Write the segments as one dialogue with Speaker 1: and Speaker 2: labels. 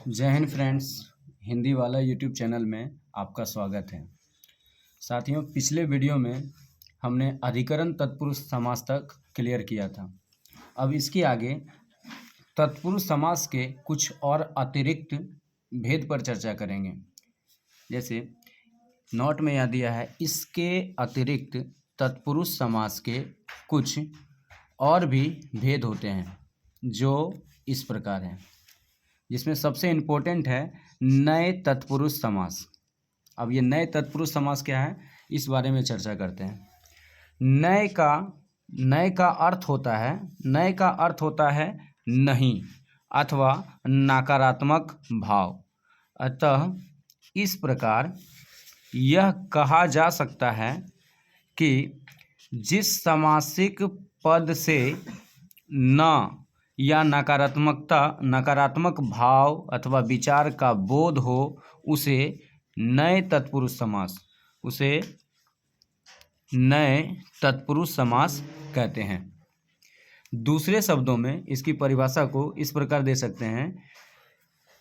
Speaker 1: जय हिंद फ्रेंड्स। हिंदी वाला YouTube channel में आपका स्वागत है। साथियों, पिछले वीडियो में हमने अधिकरण तत्पुरुष समास तक क्लियर किया था। अब इसके आगे तत्पुरुष समास के कुछ और अतिरिक्त भेद पर चर्चा करेंगे। जैसे नोट में यहाँ दिया है, इसके अतिरिक्त तत्पुरुष समास के कुछ और भी भेद होते हैं जो इस प्रकार हैं, जिसमें सबसे इम्पोर्टेंट है नए तत्पुरुष समास। अब ये नए तत्पुरुष समास क्या है, इस बारे में चर्चा करते हैं। नए का अर्थ होता है नहीं अथवा नकारात्मक भाव। अतः इस प्रकार यह कहा जा सकता है कि जिस समासिक पद से न या नकारात्मक भाव अथवा विचार का बोध हो उसे नए तत्पुरुष समास कहते हैं। दूसरे शब्दों में इसकी परिभाषा को इस प्रकार दे सकते हैं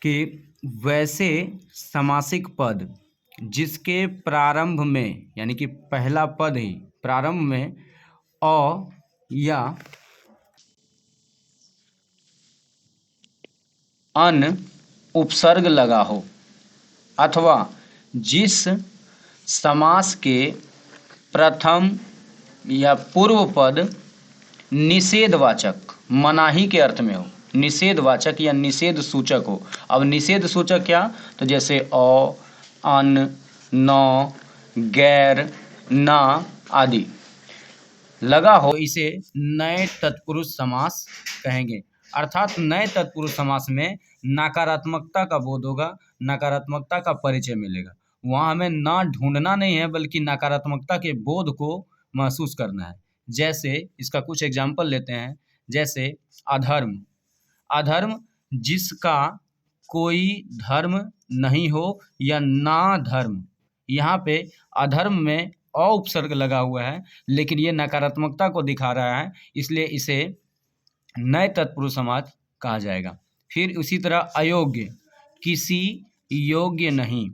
Speaker 1: कि वैसे समासिक पद जिसके प्रारंभ में, यानी कि पहला पद ही प्रारंभ में अ या अन उपसर्ग लगा हो, अथवा जिस समास के प्रथम या पूर्व पद निषेधवाचक, मनाही के अर्थ में हो, निषेधवाचक या निषेध सूचक हो। अब निषेध सूचक क्या, तो जैसे अ, अन, न, गैर, ना आदि लगा हो, इसे नए तत्पुरुष समास कहेंगे। अर्थात नए तत्पुरुष समास में नकारात्मकता का बोध होगा, नकारात्मकता का परिचय मिलेगा। वहाँ हमें ना ढूंढना नहीं है, बल्कि नकारात्मकता के बोध को महसूस करना है। जैसे इसका कुछ एग्जाम्पल लेते हैं। जैसे अधर्म जिसका कोई धर्म नहीं हो या ना धर्म। यहाँ पे अधर्म में अ उपसर्ग लगा हुआ है, लेकिन ये नकारात्मकता को दिखा रहा है, इसलिए इसे नए तत्पुरुष समास कहा जाएगा। फिर उसी तरह अयोग्य, किसी योग्य नहीं,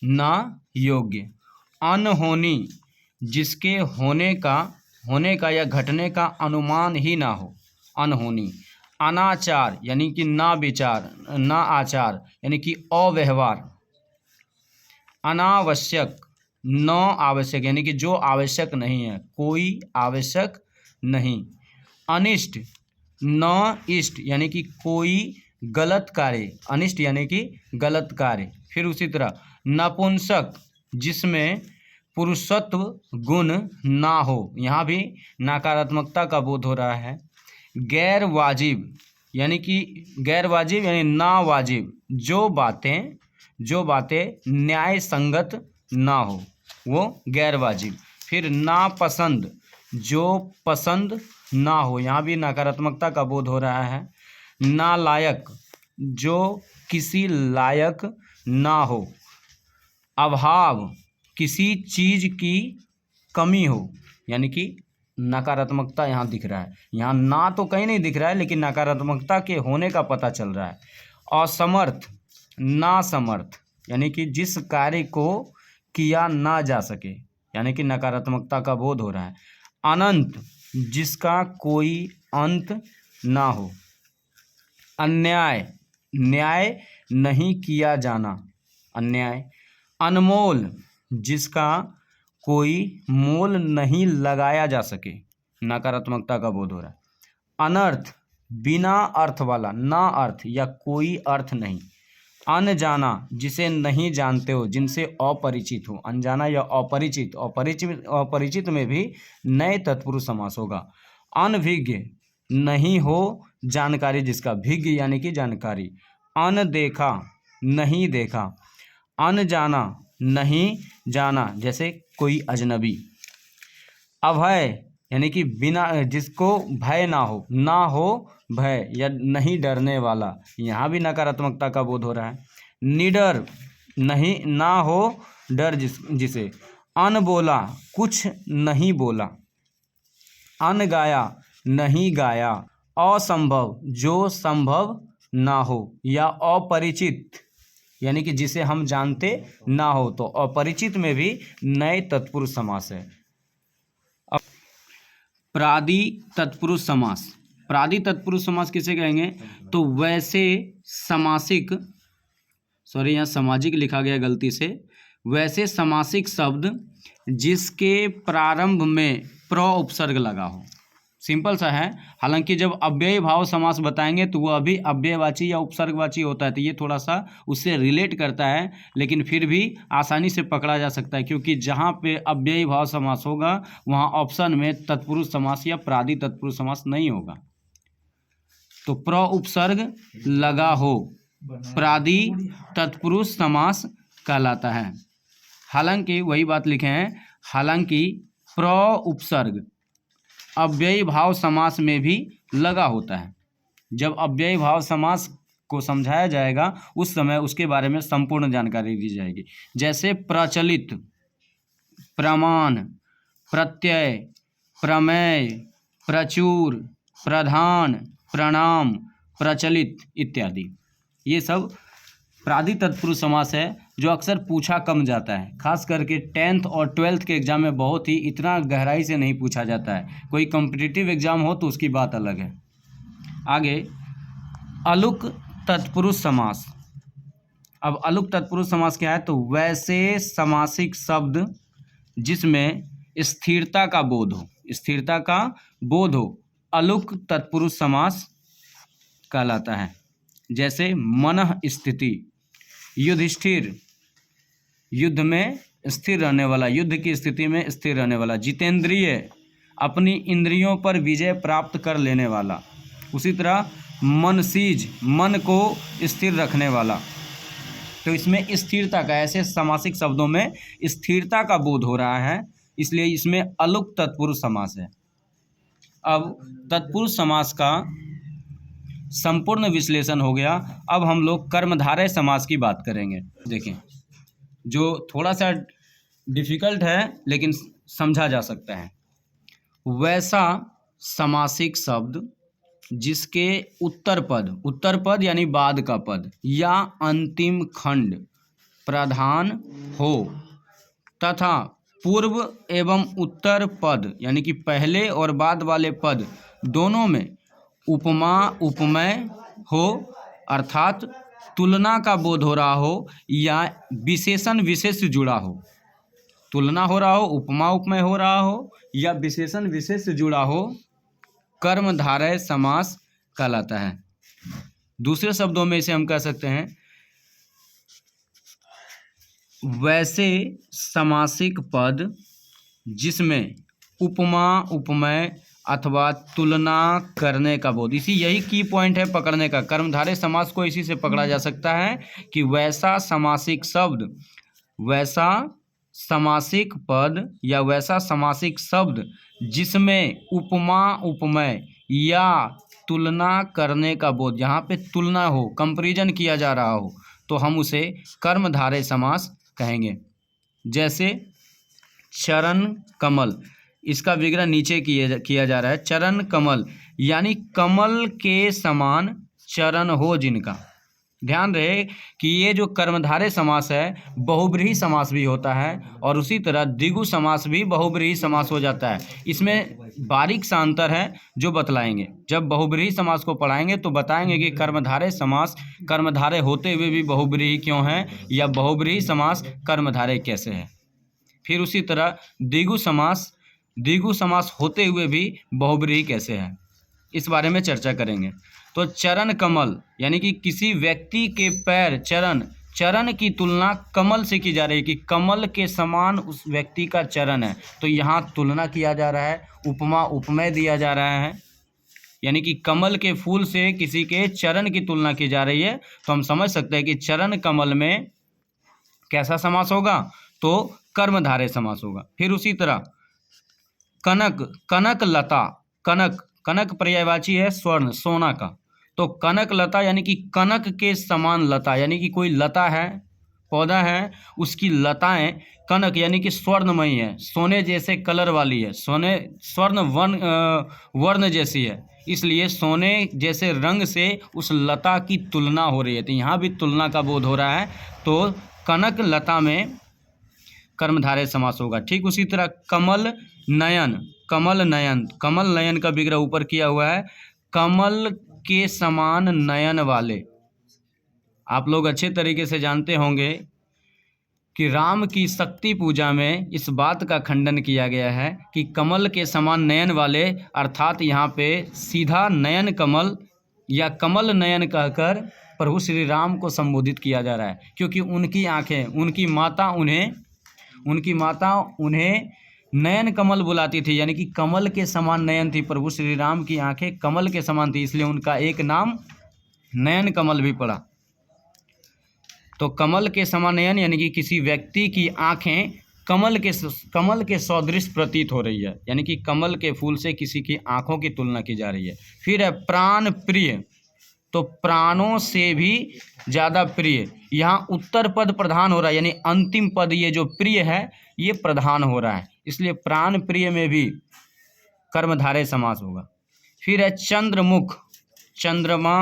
Speaker 1: ना योग्य। अनहोनी, जिसके होने का या घटने का अनुमान ही ना हो, अनहोनी। अनाचार यानी कि ना विचार, ना आचार यानी कि अव्यवहार। अनावश्यक, न आवश्यक यानी कि जो आवश्यक नहीं है, कोई आवश्यक नहीं। अनिष्ट, न इष्ट यानी कि कोई गलत कार्य, अनिष्ट यानी कि गलत कार्य। फिर उसी तरह नपुंसक, जिसमें पुरुषत्व गुण ना हो, यहाँ भी नकारात्मकता का बोध हो रहा है। गैर वाजिब यानी ना वाजिब, जो बातें न्याय संगत ना हो, वो गैर वाजिब। फिर नापसंद, जो पसंद ना हो, यहाँ भी नकारात्मकता का बोध हो रहा है। नालायक, जो किसी लायक ना हो। अभाव, किसी चीज की कमी हो, यानी कि नकारात्मकता यहाँ दिख रहा है। यहाँ ना तो कहीं नहीं दिख रहा है, लेकिन नकारात्मकता के होने का पता चल रहा है। असमर्थ, नासमर्थ यानी कि जिस कार्य को किया ना जा सके, यानी कि नकारात्मकता का बोध हो रहा है। अनंत, जिसका कोई अंत ना हो। अन्याय, न्याय नहीं किया जाना, अन्याय। अनमोल, जिसका कोई मोल नहीं लगाया जा सके, नकारात्मकता का बोध हो रहा है। अनर्थ, बिना अर्थ वाला, ना अर्थ या कोई अर्थ नहीं। अनजाना, जिसे नहीं जानते हो, जिनसे अपरिचित हो, अनजाना या अपरिचित में भी नए तत्पुरुष समास होगा। अनभिज्ञ, नहीं हो जानकारी जिसका, भिज्ञ यानी कि जानकारी। अनदेखा, नहीं देखा। अनजाना, नहीं जाना, जैसे कोई अजनबी। अभय यानी कि बिना, जिसको भय ना हो भय या नहीं डरने वाला, यहाँ भी नकारात्मकता का बोध हो रहा है। निडर, नहीं ना हो डर जिसे। अनबोला, कुछ नहीं बोला। अनगाया, नहीं गाया। असंभव, जो संभव ना हो या अपरिचित यानी कि जिसे हम जानते ना हो, तो अपरिचित में भी नए तत्पुरुष समास है। अब प्रादि तत्पुरुष समास, प्रादि तत्पुरुष समास किसे कहेंगे? तो वैसे समासिक, सॉरी यहाँ सामाजिक लिखा गया गलती से, वैसे समासिक शब्द जिसके प्रारंभ में प्र उपसर्ग लगा हो। सिंपल सा है। हालांकि जब अव्ययी भाव समास बताएंगे तो वो अभी अव्ययवाची या उपसर्गवाची होता है, तो ये थोड़ा सा उससे रिलेट करता है, लेकिन फिर भी आसानी से पकड़ा जा सकता है, क्योंकि जहाँ पे अव्ययी भाव समास होगा वहाँ ऑप्शन में तत्पुरुष समास या प्रादि तत्पुरुष समास नहीं होगा। तो प्र उपसर्ग लगा हो प्रादि तत्पुरुष समास कहलाता है। हालांकि वही बात लिखे हैं, हालांकि प्र उपसर्ग अव्ययी भाव समास में भी लगा होता है। जब अव्ययी भाव समास को समझाया जाएगा उस समय उसके बारे में संपूर्ण जानकारी दी जाएगी। जैसे प्रचलित, प्रमाण, प्रत्यय, प्रमेय, प्रचुर, प्रधान, प्रणाम, प्रचलित इत्यादि, ये सब प्रादि तत्पुरुष समास है जो अक्सर पूछा कम जाता है। खास करके 10th और 12th के एग्ज़ाम में बहुत ही इतना गहराई से नहीं पूछा जाता है। कोई कॉम्पिटिटिव एग्ज़ाम हो तो उसकी बात अलग है। आगे अलुक तत्पुरुष समास। अब अलुक तत्पुरुष समास क्या है? तो वैसे समासिक शब्द जिसमें स्थिरता का बोध हो, स्थिरता का बोध हो, अलुक तत्पुरुष समास कहलाता है। जैसे मनः स्थिति, युधिष्ठिर, युद्ध में स्थिर रहने वाला, युद्ध की स्थिति में स्थिर रहने वाला, जितेंद्रिय, अपनी इंद्रियों पर विजय प्राप्त कर लेने वाला। उसी तरह मनसीज, मन को स्थिर रखने वाला। तो इसमें स्थिरता का, ऐसे समासिक शब्दों में स्थिरता का बोध हो रहा है, इसलिए इसमें अलुक तत्पुरुष समास है। अब तत्पुरुष समास का संपूर्ण विश्लेषण हो गया। अब हम लोग कर्मधारय समास की बात करेंगे। देखें, जो थोड़ा सा डिफिकल्ट है लेकिन समझा जा सकता है। वैसा समासिक शब्द जिसके उत्तर पद यानी बाद का पद या अंतिम खंड प्रधान हो तथा पूर्व एवं उत्तर पद यानी कि पहले और बाद वाले पद दोनों में उपमा उपमेय हो, अर्थात तुलना का बोध हो रहा हो या विशेषण विशेष जुड़ा हो। तुलना हो रहा हो, उपमा उपमेय हो रहा हो या विशेषण विशेष जुड़ा हो, कर्मधारय समास कहलाता है। दूसरे शब्दों में इसे हम कह सकते हैं वैसे समासिक पद जिसमें उपमा उपमेय अथवा तुलना करने का बोध, यही की पॉइंट है पकड़ने का। कर्मधारय समास को इसी से पकड़ा जा सकता है कि वैसा समासिक शब्द, वैसा समासिक पद या वैसा समासिक शब्द जिसमें उपमा उपमेय या तुलना करने का बोध, यहाँ पे तुलना हो, कंपैरिजन किया जा रहा हो, तो हम उसे कर्मधारय समास कहेंगे। जैसे चरण कमल, इसका विग्रह नीचे किया जा रहा है। चरण कमल यानी कमल के समान चरण हो जिनका। ध्यान रहे कि ये जो कर्मधारय समास है बहुब्रीहि समास भी होता है और उसी तरह द्विगु समास भी बहुब्रीहि समास हो जाता है। इसमें बारीक सा अंतर है जो बतलाएंगे। जब बहुब्रीहि समास को पढ़ाएंगे तो बताएंगे कि कर्मधारय समास कर्मधारय होते हुए भी बहुब्रीहि क्यों है या बहुब्रीहि समास कर्मधारय कैसे है। फिर उसी तरह द्विगु समास होते हुए भी बहुब्रीहि कैसे है, इस बारे में चर्चा करेंगे। तो चरण कमल यानी कि किसी व्यक्ति के पैर, चरण की तुलना कमल से की जा रही है कि कमल के समान उस व्यक्ति का चरण है, तो यहाँ तुलना किया जा रहा है, उपमा उपमेय दिया जा रहा है, यानी कि कमल के फूल से किसी के चरण की तुलना की जा रही है। तो हम समझ सकते हैं कि चरण कमल में कैसा समास होगा, तो कर्मधारय समास होगा। फिर उसी तरह कनक लता, कनक पर्यायवाची है स्वर्ण, सोना का, तो कनक लता यानी कि कनक के समान लता, यानी कि कोई लता है पौधा है उसकी लताएं कनक यानी कि स्वर्णमयी है, सोने जैसे कलर वाली है, स्वर्ण वर्ण जैसी है, इसलिए सोने जैसे रंग से उस लता की तुलना हो रही है। तो यहाँ भी तुलना का बोध हो रहा है, तो कनक लता में कर्मधारय समास होगा। ठीक उसी तरह कमल नयन, कमल नयन, कमल नयन का विग्रह ऊपर किया हुआ है, कमल के समान नयन वाले। आप लोग अच्छे तरीके से जानते होंगे कि राम की शक्ति पूजा में इस बात का खंडन किया गया है कि कमल के समान नयन वाले, अर्थात यहाँ पे सीधा नयन कमल या कमल नयन कहकर प्रभु श्री राम को संबोधित किया जा रहा है, क्योंकि उनकी आंखें, उनकी माता उन्हें नयन कमल बुलाती थी, यानी कि कमल के समान नयन थी। प्रभु श्री राम की आंखें कमल के समान थी, इसलिए उनका एक नाम नयन कमल भी पड़ा। तो कमल के समान नयन यानी कि किसी व्यक्ति की आंखें कमल के सदृश प्रतीत हो रही है, यानी कि कमल के फूल से किसी की आंखों की तुलना की जा रही है। फिर है प्राण प्रिय, तो प्राणों से भी ज़्यादा प्रिय, यहाँ उत्तर पद प्रधान हो रहा है, यानी अंतिम पद ये जो प्रिय है ये प्रधान हो रहा है, इसलिए प्राण प्रिय में भी कर्मधारय समास होगा। फिर है चंद्रमुख, चंद्रमा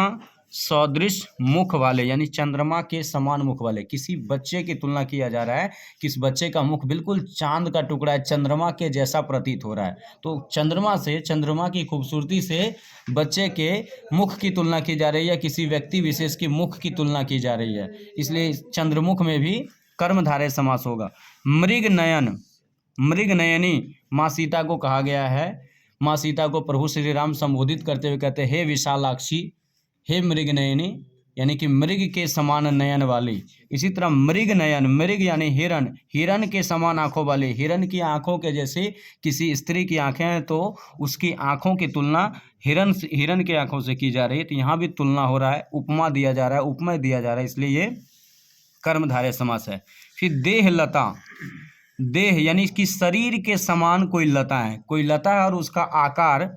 Speaker 1: सदृश मुख वाले, यानी चंद्रमा के समान मुख वाले, किसी बच्चे की तुलना किया जा रहा है, किस बच्चे का मुख बिल्कुल चांद का टुकड़ा है, चंद्रमा के जैसा प्रतीत हो रहा है। तो चंद्रमा की खूबसूरती से बच्चे के मुख की तुलना की जा रही है, किसी व्यक्ति विशेष की मुख की तुलना की जा रही है, इसलिए चंद्रमुख में भी कर्मधारय समास होगा। मृग नयन, मृग नयनी माँ सीता को कहा गया है। माँ सीता को प्रभु श्री राम संबोधित करते हुए कहते हैं, हे विशालाक्षी, हे मृग नयनी, यानी कि मृग के समान नयन वाली। इसी तरह मृग नयन, मृग यानी हिरण, हिरण के समान आंखों वाले, हिरण की आंखों के जैसे किसी स्त्री की आंखें हैं तो उसकी आंखों की तुलना हिरण के आंखों से की जा रही है, तो यहाँ भी तुलना हो रहा है, उपमा दिया जा रहा है, उपमेय दिया जा रहा है, इसलिए ये कर्मधारय समास है। फिर देह लता, देह यानी कि शरीर के समान कोई लता है, कोई लता है और उसका आकार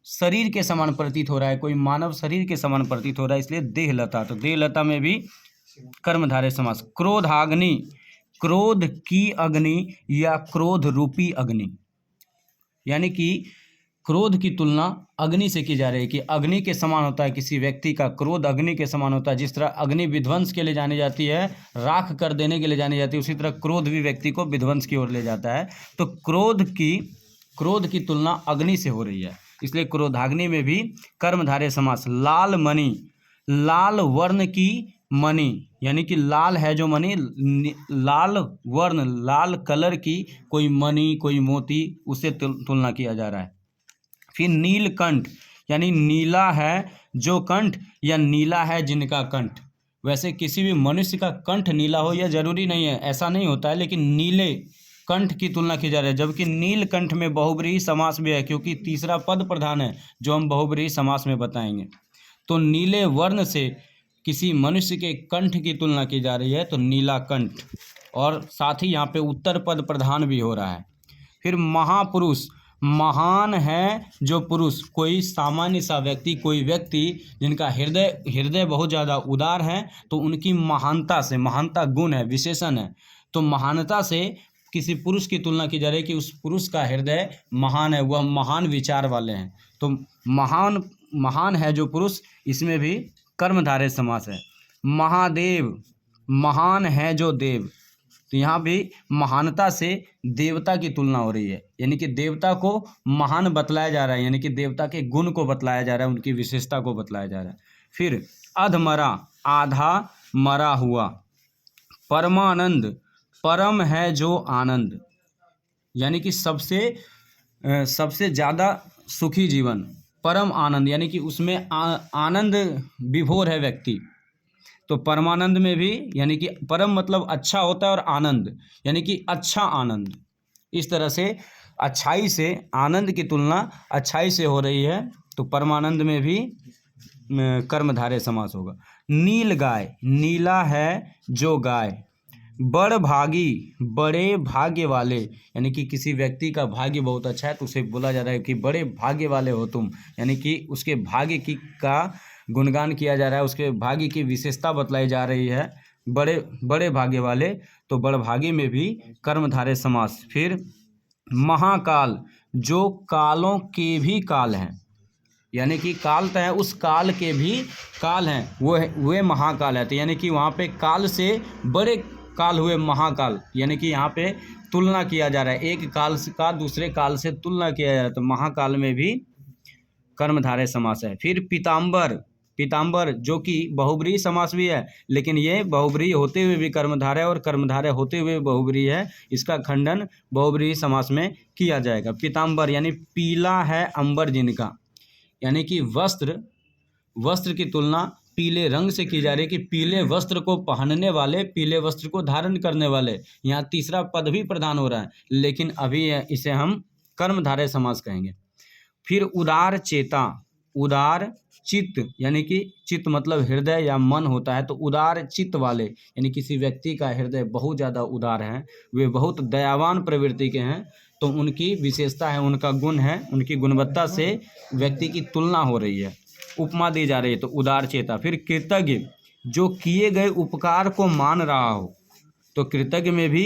Speaker 1: शरीर के समान प्रतीत हो रहा है, कोई मानव शरीर के समान प्रतीत हो रहा है, इसलिए देहलता। तो देहलता में भी कर्मधारय समास। क्रोधाग्नि, क्रोध की अग्नि या क्रोध रूपी अग्नि, यानी कि क्रोध की तुलना अग्नि से की जा रही है कि अग्नि के समान होता है, किसी व्यक्ति का क्रोध अग्नि के समान होता है। जिस तरह अग्नि विध्वंस के लिए जानी जाती है, राख कर देने के लिए जानी जाती है, उसी तरह क्रोध भी व्यक्ति को विध्वंस की ओर ले जाता है। तो क्रोध की तुलना अग्नि से हो रही है, इसलिए क्रोधाग्नि में भी कर्मधारय समास। लाल मणि, लाल वर्ण की मणि, यानी कि लाल है जो मणि, लाल वर्ण, लाल कलर की कोई मणि, कोई मोती, उससे तुलना किया जा रहा है। फिर नीलकंठ, यानी नीला है जो कंठ या नीला है जिनका कंठ। वैसे किसी भी मनुष्य का कंठ नीला हो यह जरूरी नहीं है, ऐसा नहीं होता है, लेकिन नीले कंठ की तुलना की जा रही है, जबकि नीलकंठ में बहुब्रीहि समास भी है, क्योंकि तीसरा पद प्रधान है जो हम बहुब्रीहि समास में बताएंगे। तो नीले वर्ण से किसी मनुष्य के कंठ की तुलना की जा रही है, तो नीला कंठ, और साथ ही यहाँ पे उत्तर पद प्रधान भी हो रहा है। फिर महापुरुष, महान है जो पुरुष, कोई सामान्य सा व्यक्ति, कोई व्यक्ति जिनका हृदय बहुत ज़्यादा उदार है, तो उनकी महानता से, महानता गुण है, विशेषण है, तो महानता से किसी पुरुष की तुलना की जा रही है कि उस पुरुष का हृदय महान है, वह महान विचार वाले हैं। तो महान है जो पुरुष, इसमें भी कर्मधारय समास है। महादेव, महान है जो देव, तो यहाँ भी महानता से देवता की तुलना हो रही है, यानी कि देवता को महान बतलाया जा रहा है, यानी कि देवता के गुण को बतलाया जा रहा है, उनकी विशेषता को बतलाया जा रहा है। फिर अधमरा, आधा मरा हुआ। परमानंद, परम है जो आनंद, यानी कि सबसे ज़्यादा सुखी जीवन, परम आनंद, यानी कि उसमें आनंद विभोर है व्यक्ति। तो परमानंद में भी, यानी कि परम मतलब अच्छा होता है और आनंद यानी कि अच्छा आनंद, इस तरह से अच्छाई से आनंद की तुलना अच्छाई से हो रही है, तो परमानंद में भी कर्मधारय समास होगा। नील गाय, नीला है जो गाय। बड़ भागी, बड़े भाग्य वाले, यानी कि किसी व्यक्ति का भाग्य बहुत अच्छा है तो उसे बोला जा रहा है कि बड़े भाग्य वाले हो तुम, यानी कि उसके भाग्य की का गुणगान किया जा रहा है, उसके भाग्य की विशेषता बतलाई जा रही है। बड़े बड़े भागे वाले, तो बड़भागी में भी कर्मधारय समास। फिर महाकाल, जो कालों के भी काल हैं, यानी कि काल तो है, उस काल के भी काल हैं, वे महाकाल है। तो यानी कि वहाँ पे काल से बड़े काल हुए महाकाल, यानी कि यहाँ पे तुलना किया जा रहा है, एक काल का दूसरे काल से तुलना किया जा रहा है, तो महाकाल में भी कर्मधारय समास है। फिर पीताम्बर, पीताम्बर जो कि बहुब्रीहि समास भी है, लेकिन ये बहुब्रीहि होते हुए भी कर्मधारय और कर्मधारय होते हुए बहुब्रीहि है, इसका खंडन बहुब्रीहि समास में किया जाएगा। पीताम्बर यानी पीला है अंबर जिनका, यानी कि वस्त्र की तुलना पीले रंग से की जा रही है, कि पीले वस्त्र को पहनने वाले, पीले वस्त्र को धारण करने वाले, यहाँ तीसरा पद भी प्रदान हो रहा है, लेकिन अभी इसे हम कर्मधारय समास कहेंगे। फिर उदार चेता, उदार चित्त, यानी कि चित्त मतलब हृदय या मन होता है, तो उदार चित्त वाले, यानी किसी व्यक्ति का हृदय बहुत ज़्यादा उदार है, वे बहुत दयावान प्रवृत्ति के हैं, तो उनकी विशेषता है, उनका गुण है, उनकी गुणवत्ता से व्यक्ति की तुलना हो रही है, उपमा दी जा रही है, तो उदार चेता। फिर कृतज्ञ, जो किए गए उपकार को मान रहा हो, तो कृतज्ञ में भी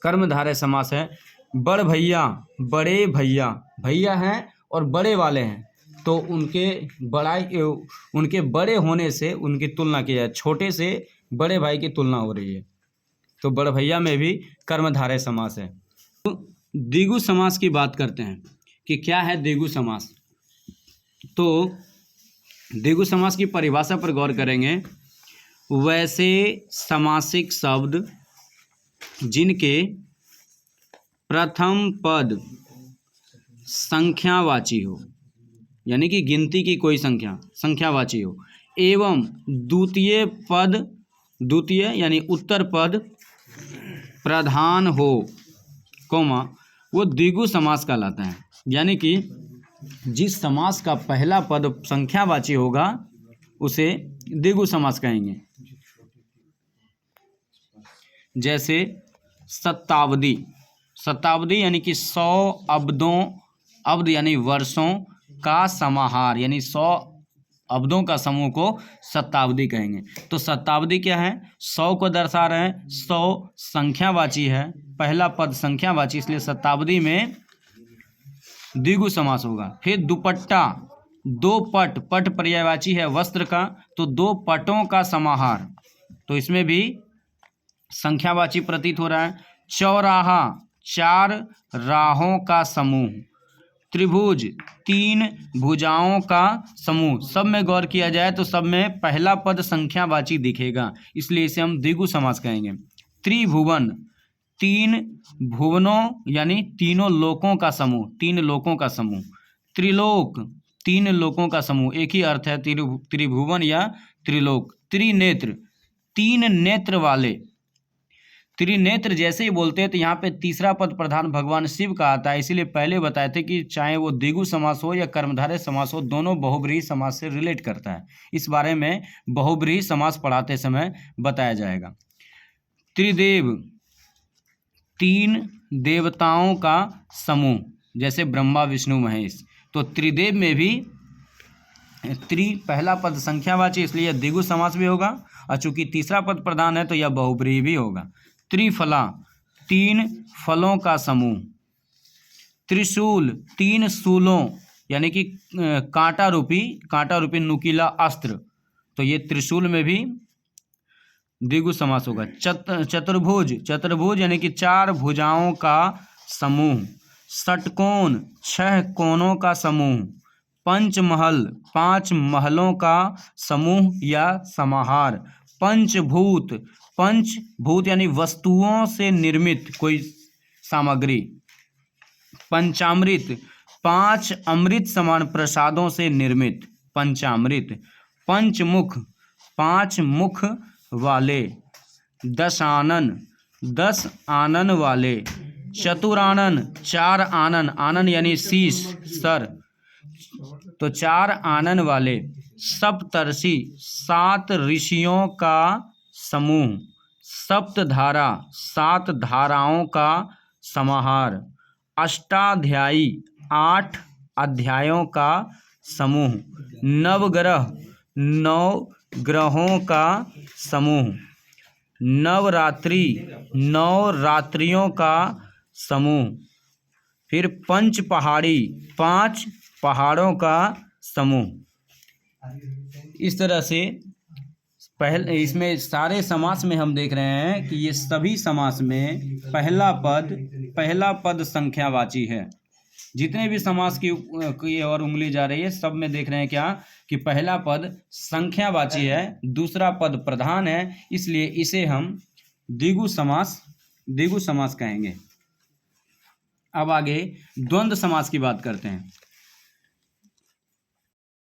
Speaker 1: कर्मधारय समास है। बड़ भैया, बड़े भैया, भैया हैं और बड़े वाले हैं, तो उनके बड़े होने से उनकी तुलना की जाए, छोटे से बड़े भाई की तुलना हो रही है, तो बड़ भैया में भी कर्मधारय समास है। तो द्विगु समास की बात करते हैं कि क्या है द्विगु समास। तो द्विगु समास की परिभाषा पर गौर करेंगे। वैसे समासिक शब्द जिनके प्रथम पद संख्यावाची हो, यानी कि गिनती की कोई संख्यावाची हो, एवं द्वितीय यानी उत्तर पद प्रधान हो, कोमा, वो द्विगु समास कहलाता है। यानी कि जिस समास का पहला पद संख्यावाची होगा उसे द्विगु समास कहेंगे। जैसे शताब्दी, शताब्दी यानी कि 100 अब्द यानी वर्षों का समाहार, यानी 100 अब्दों का समूह को शताब्दी कहेंगे। तो शताब्दी क्या है, 100 को दर्शा रहे हैं, 100 संख्यावाची है, पहला पद संख्यावाची, इसलिए शताब्दी में द्विगु समास होगा। फिर दुपट्टा, 2 पट, पट पर्यायवाची है वस्त्र का, तो 2 पटों का समाहार, तो इसमें भी संख्यावाची प्रतीत हो रहा है। चौराहा, 4 राहों का समूह। त्रिभुज, 3 भुजाओं का समूह। सब में गौर किया जाए तो सब में पहला पद संख्यावाची दिखेगा, इसलिए इसे हम द्विगु समास कहेंगे। त्रिभुवन, 3 भुवनों यानी तीनों लोकों का समूह, 3 लोकों का समूह। त्रिलोक, 3 लोकों का समूह, एक ही अर्थ है त्रिभुवन या त्रिलोक। त्रिनेत्र, 3 नेत्र वाले। त्रिनेत्र जैसे ही बोलते हैं तो यहाँ पे तीसरा पद प्रधान भगवान शिव का आता है, इसीलिए पहले बताए थे कि चाहे वो द्विगु समास हो या कर्मधारय समास हो, दोनों बहुब्रीहि समास से रिलेट करता है। इस बारे में बहुब्रीहि समास पढ़ाते समय बताया जाएगा। त्रिदेव, 3 देवताओं का समूह, जैसे ब्रह्मा विष्णु महेश, तो त्रिदेव में भी पहला पद संख्यावाची, इसलिए द्विगु समास भी होगा, और चूंकि तीसरा पद प्रधान है तो यह बहुब्रीहि भी होगा। त्रिफला, 3 फलों का समूह। त्रिशूल, 3 शूलों यानी कि कांटा रूपी नुकीला अस्त्र, तो ये त्रिशूल में भी द्विगु समास होगा। चतुर्भुज यानी कि 4 भुजाओं का समूह। षटकोण, 6 कोणों का समूह। पंचमहल, 5 महलों का समूह या समाहार। पंचभूत यानी वस्तुओं से निर्मित कोई सामग्री। पंचामृत, 5 अमृत समान प्रसादों से निर्मित पंचामृत। पंचमुख, 5 मुख वाले। दशानन, 10 आनन वाले। चतुरानन, 4 आनन यानी शीश, सर, तो 4 आनन वाले। सप्तर्षि, 7 ऋषियों का समूह। सप्तधारा, 7 धाराओं का समाहार। अष्टाध्यायी, 8 अध्यायों का समूह। नवग्रह, 9 ग्रहों का समूह। नवरात्रि, 9 रात्रियों का समूह। फिर पंच पहाड़ी, 5 पहाड़ों का समूह। इस तरह से पहले इसमें सारे समास में हम देख रहे हैं कि ये सभी समास में पहला पद संख्यावाची है। जितने भी समास की और उंगली जा रही है सब में देख रहे हैं क्या कि पहला पद संख्यावाची है, दूसरा पद प्रधान है, इसलिए इसे हम द्विगु समास कहेंगे। अब आगे द्वंद्व समास की बात करते हैं।